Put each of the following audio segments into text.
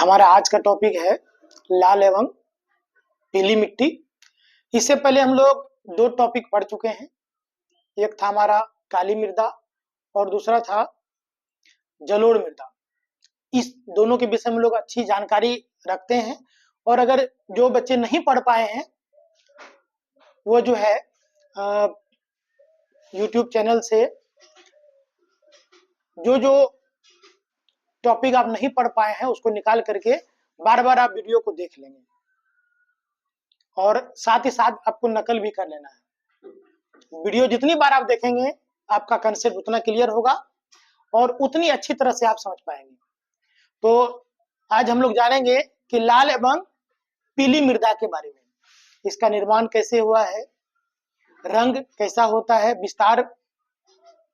हमारा आज का टॉपिक है लाल एवं पीली मिट्टी। इससे पहले हम लोग दो टॉपिक पढ़ चुके हैं। एक था हमारा काली मृदा और दूसरा था जलोढ़ मृदा। इस दोनों के विषय में लोग अच्छी जानकारी रखते हैं और अगर जो बच्चे नहीं पढ़ पाए हैं वो जो है यूट्यूब चैनल से जो टॉपिक आप नहीं पढ़ पाए हैं उसको निकाल करके बार बार आप वीडियो को देख लेंगे और साथ ही साथ आपको नकल भी कर लेना है। वीडियो जितनी बार आप देखेंगे आपका कंसेप्ट उतना क्लियर होगा और उतनी अच्छी तरह से आप समझ पाएंगे। तो आज हम लोग जानेंगे कि लाल एवं पीली मृदा के बारे में, इसका निर्माण कैसे हुआ है, रंग कैसा होता है, विस्तार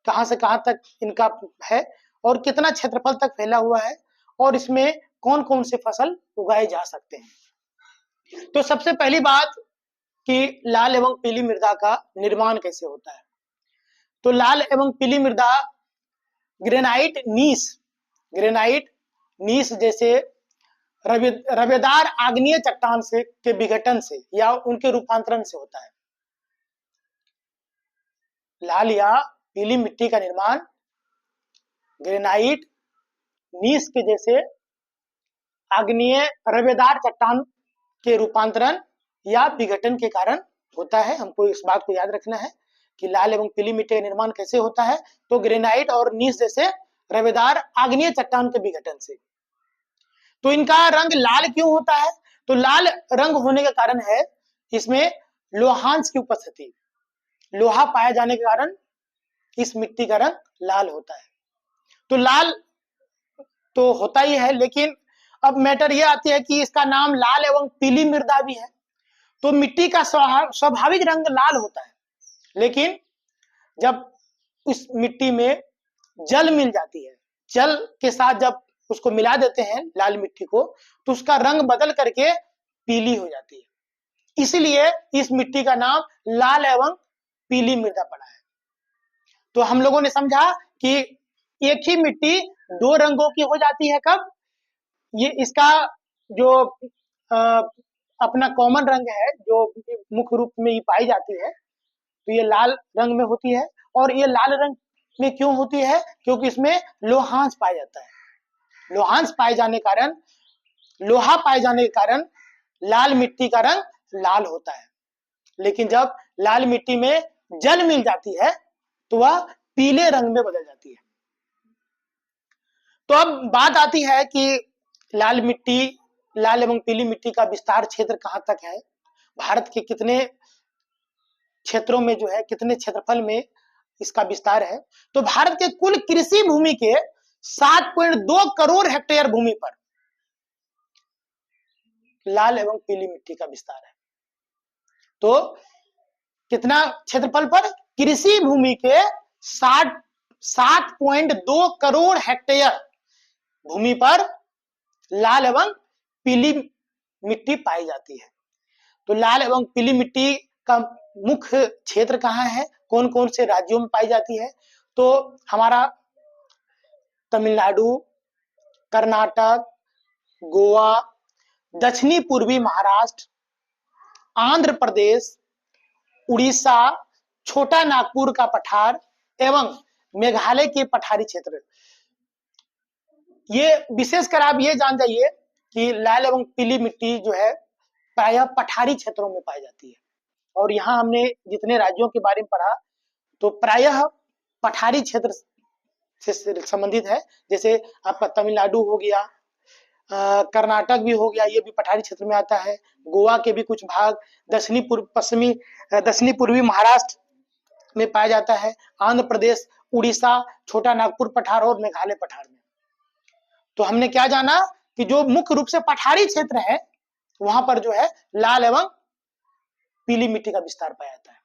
कहां से कहां तक इनका है और कितना क्षेत्रफल तक फैला हुआ है और इसमें कौन कौन से फसल उगाए जा सकते हैं। तो सबसे पहली बात कि लाल एवं पीली मृदा का निर्माण कैसे होता है। तो लाल एवं पीली मृदा ग्रेनाइट नीस जैसे रवेदार आग्नेय चट्टान से के विघटन से या उनके रूपांतरण से होता है। लाल या पीली मिट्टी का निर्माण ग्रेनाइट नीस के जैसे आग्नेय रवेदार चट्टान के रूपांतरण या विघटन के कारण होता है। हमको इस बात को याद रखना है कि लाल एवं पीली मिट्टी का निर्माण कैसे होता है। तो ग्रेनाइट और नीस जैसे रवेदार आग्नेय चट्टान के विघटन से। तो इनका रंग लाल क्यों होता है? तो लाल रंग होने का कारण है इसमें लोहांश की उपस्थिति। लोहा पाए जाने के कारण इस मिट्टी का रंग लाल होता है। तो लाल तो होता ही है, लेकिन अब मैटर यह आती है कि इसका नाम लाल एवं पीली मृदा भी है। तो मिट्टी का स्वाभाविक रंग लाल होता है, लेकिन जब उस मिट्टी में जल मिल जाती है, जल के साथ जब उसको मिला देते हैं लाल मिट्टी को, तो उसका रंग बदल करके पीली हो जाती है। इसलिए इस मिट्टी का नाम लाल एवं पीली मृदा पड़ा है। तो हम लोगों ने समझा कि एक ही मिट्टी दो रंगों की हो जाती है कब? ये इसका जो अपना कॉमन रंग है, जो मुख्य रूप में ये पाई जाती है, तो ये लाल रंग में होती है। और ये लाल रंग में क्यों होती है? क्योंकि इसमें लोहांश पाया जाता है। लोहांश पाए जाने के कारण, लोहा पाए जाने के कारण लाल मिट्टी का रंग लाल होता है। लेकिन जब लाल मिट्टी में जल मिल जाती है तो वह पीले रंग में बदल जाती है। तो अब बात आती है कि लाल एवं पीली मिट्टी का विस्तार क्षेत्र कहां तक है, भारत के कितने क्षेत्रों में जो है, कितने क्षेत्रफल में इसका विस्तार है। तो भारत के कुल कृषि भूमि के 7.2 करोड़ हेक्टेयर भूमि पर लाल एवं पीली मिट्टी का विस्तार है। तो कितना क्षेत्रफल पर? कृषि भूमि के 7.2 करोड़ हेक्टेयर भूमि पर लाल एवं पीली मिट्टी पाई जाती है। तो लाल एवं पीली मिट्टी का मुख्य क्षेत्र कहाँ है, कौन कौन से राज्यों में पाई जाती है? तो हमारा तमिलनाडु, कर्नाटक, गोवा, दक्षिणी पूर्वी महाराष्ट्र, आंध्र प्रदेश, उड़ीसा, छोटा नागपुर का पठार एवं मेघालय के पठारी क्षेत्र। ये विशेषकर आप ये जान जाइए कि लाल एवं पीली मिट्टी जो है प्रायः पठारी क्षेत्रों में पाई जाती है। और यहाँ हमने जितने राज्यों के बारे में पढ़ा तो प्रायः पठारी क्षेत्र से संबंधित है। जैसे आपका तमिलनाडु हो गया, कर्नाटक भी हो गया, ये भी पठारी क्षेत्र में आता है। गोवा के भी कुछ भाग, दक्षिणी पूर्वी महाराष्ट्र में पाया जाता है। आंध्र प्रदेश, उड़ीसा, छोटा नागपुर पठार और मेघालय पठार में। तो हमने क्या जाना कि जो मुख्य रूप से पठारी क्षेत्र है वहां पर जो है लाल एवं पीली मिट्टी का विस्तार पाया जाता है।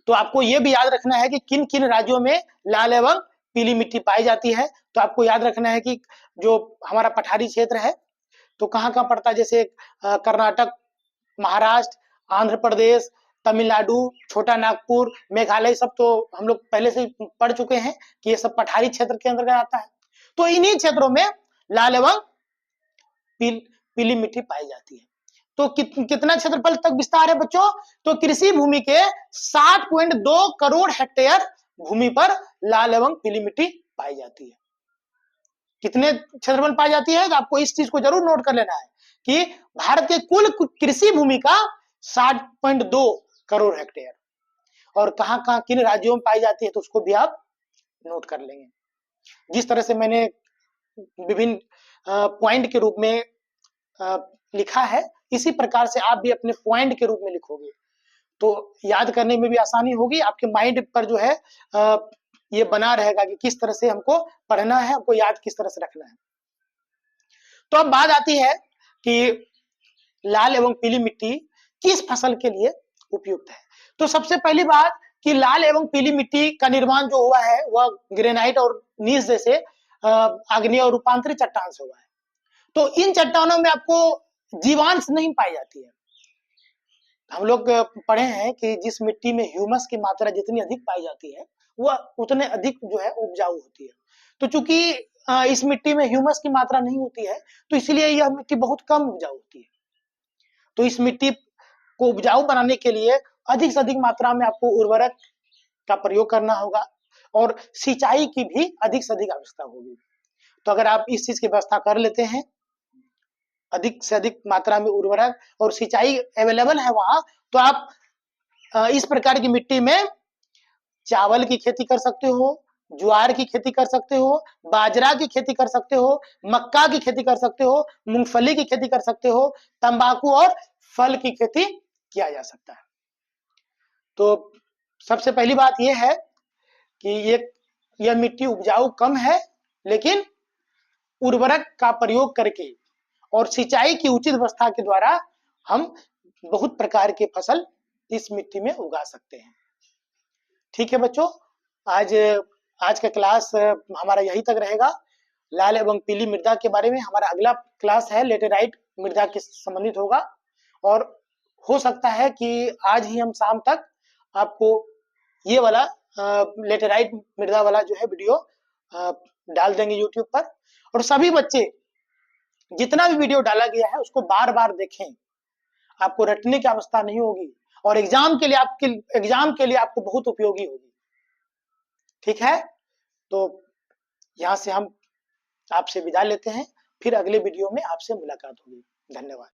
तो आपको यह भी याद रखना है कि किन किन राज्यों में लाल एवं पीली मिट्टी पाई जाती है। तो आपको याद रखना है कि जो हमारा पठारी क्षेत्र है तो कहाँ कहाँ पड़ता है, जैसे कर्नाटक, महाराष्ट्र, आंध्र प्रदेश, तमिलनाडु, छोटा नागपुर, मेघालय, सब तो हम लोग पहले से पढ़ चुके हैं कि ये सब पठारी क्षेत्र के अंतर्गत आता है। तो इन्हीं क्षेत्रों में लाल एवं पीली मिट्टी पाई जाती है। तो कितना क्षेत्रफल तक विस्तार है बच्चों? तो कृषि भूमि के 60.2 करोड़ हेक्टेयर भूमि पर लाल एवं पीली मिट्टी पाई जाती है। कितने क्षेत्रफल पाई जाती है? तो आपको इस चीज को जरूर नोट कर लेना है कि भारत के कुल कृषि भूमि का 60.2 करोड़ हेक्टेयर, और कहां कहां किन राज्यों में पाई जाती है तो उसको भी आप नोट कर लेंगे। जिस तरह से मैंने विभिन्न पॉइंट के रूप में लिखा है, इसी प्रकार से आप भी अपने पॉइंट के रूप में लिखोगे तो याद करने में भी आसानी होगी, आपके माइंड पर जो है ये बना रहेगा कि किस तरह से हमको पढ़ना है, हमको याद किस तरह से रखना है। तो अब बात आती है कि लाल एवं पीली मिट्टी किस फसल के लिए उपयुक्त है। तो सबसे पहली बात कि लाल एवं पीली मिट्टी का निर्माण जो हुआ है वह ग्रेनाइट और नीस जैसे आग्नेय और रूपांतरित चट्टान से हुआ है। तो इन चट्टानों में आपको जीवांश नहीं पाई जाती है। हम लोग पढ़े हैं कि जिस मिट्टी में ह्यूमस की मात्रा जितनी अधिक पाई जाती है वह उतने अधिक जो है उपजाऊ होती है। तो चूंकि इस मिट्टी में ह्यूमस की मात्रा नहीं होती है तो इसलिए यह मिट्टी बहुत कम उपजाऊ होती है। तो इस मिट्टी को उपजाऊ बनाने के लिए अधिक से अधिक मात्रा में आपको उर्वरक का प्रयोग करना होगा और सिंचाई की भी अधिक से अधिक आवश्यकता होगी। तो अगर आप इस चीज की व्यवस्था कर लेते हैं, अधिक से अधिक मात्रा में उर्वरक और सिंचाई अवेलेबल है वहां, तो आप इस प्रकार की मिट्टी में चावल की खेती कर सकते हो, ज्वार की खेती कर सकते हो, बाजरा की खेती कर सकते हो, मक्का की खेती कर सकते हो, मूंगफली की खेती कर सकते हो, तंबाकू और फल की खेती किया जा सकता है। तो सबसे पहली बात यह है कि यह मिट्टी उपजाऊ कम है, लेकिन उर्वरक का प्रयोग करके और सिंचाई की उचित व्यवस्था के द्वारा हम बहुत प्रकार के फसल इस मिट्टी में उगा सकते हैं। ठीक है बच्चों, आज का क्लास हमारा यही तक रहेगा। लाल एवं पीली मृदा के बारे में हमारा अगला क्लास है लेटेराइट मृदा के संबंधित होगा, और हो सकता है कि आज ही हम शाम तक आपको ये वाला लेटेराइट मृदा वाला जो है वीडियो डाल देंगे यूट्यूब पर। और सभी बच्चे जितना भी वीडियो डाला गया है उसको बार बार देखें, आपको रटने की आवश्यकता नहीं होगी और एग्जाम के लिए आपको बहुत उपयोगी होगी। ठीक है, तो यहाँ से हम आपसे विदा लेते हैं, फिर अगले वीडियो में आपसे मुलाकात होगी। धन्यवाद।